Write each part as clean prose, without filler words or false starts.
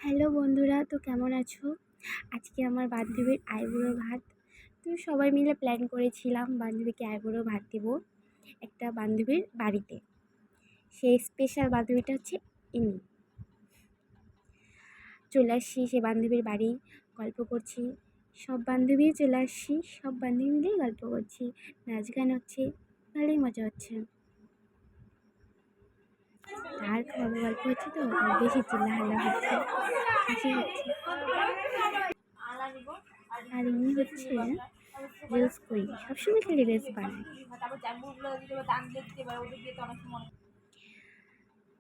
Hello বন্ধুরা, তো কেমন আছো? আজকে আমার বান্ধবীর আইবুড়ো ভাত। তো সবাই মিলে প্ল্যান করেছিলাম বান্ধবীকে আইবুড়ো ভাত দেবো একটা বান্ধবীর বাড়িতে। সেই স্পেশাল বান্ধবীটা হচ্ছে ইনি। চলে আসছি সে বান্ধবীর বাড়ি, গল্প করছি। সব বান্ধবী চলে আসছি, সব বান্ধবী মিলেই গল্প করছি, নাচ গান হচ্ছে, ভালোই মজা হচ্ছে। আর খাওয়াবো গল্প হচ্ছে, তো বেশি চিল্লাহাল্লা হচ্ছে, হাসি হচ্ছে। আর ইনি হচ্ছে রিলস করি, সবসময় খালি রিলস বানাই।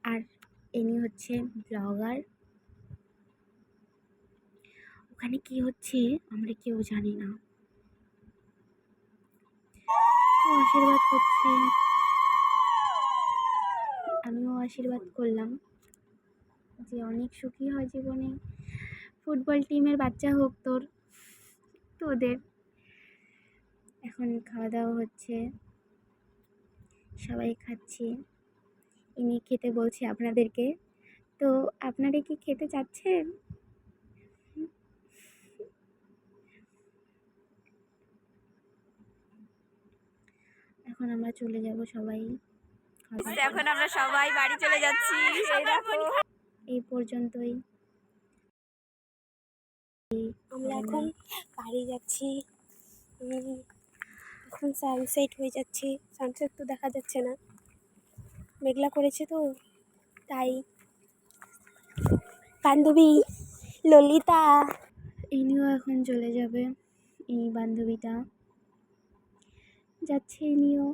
আর ইনি হচ্ছে ব্লগার। ওখানে কি হচ্ছে আমরা কেউ জানি না, তো আশীর্বাদ করছে, আমিও আশীর্বাদ করলাম যে অনেক সুখী হয় জীবনে, ফুটবল টিমের বাচ্চা হোক তোর। তো ওদের এখন খাওয়া দাওয়া হচ্ছে, সবাই খাচ্ছি। ইনি খেতে বলছে আপনাদেরকে, তো আপনারা কি খেতে চাচ্ছেন? এখন আমরা চলে যাব সবাই। এখন আমরা সবাই বাড়ি চলে যাচ্ছি। এই পর্যন্তই। আমরা এখন বাড়ি যাচ্ছি। এখন সানসেট হয়ে যাচ্ছে, সানসেট তো দেখা যাচ্ছে না, মেঘলা করেছে তো তাই। বান্ধবী ললিতা, ইনিও এখন চলে যাবে, এই বান্ধবীটা যাচ্ছে, ইনিও।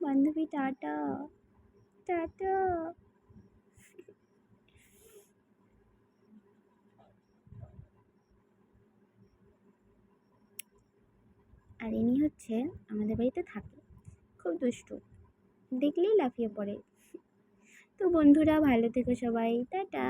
বান্ধবী টাটা, টাটা। আর ইনি হচ্ছে আমাদের বাড়িতে থাকে, খুব দুষ্টু, দেখলেই লাফিয়ে পড়ে। তো বন্ধুরা ভালো থেকো সবাই, টাটা।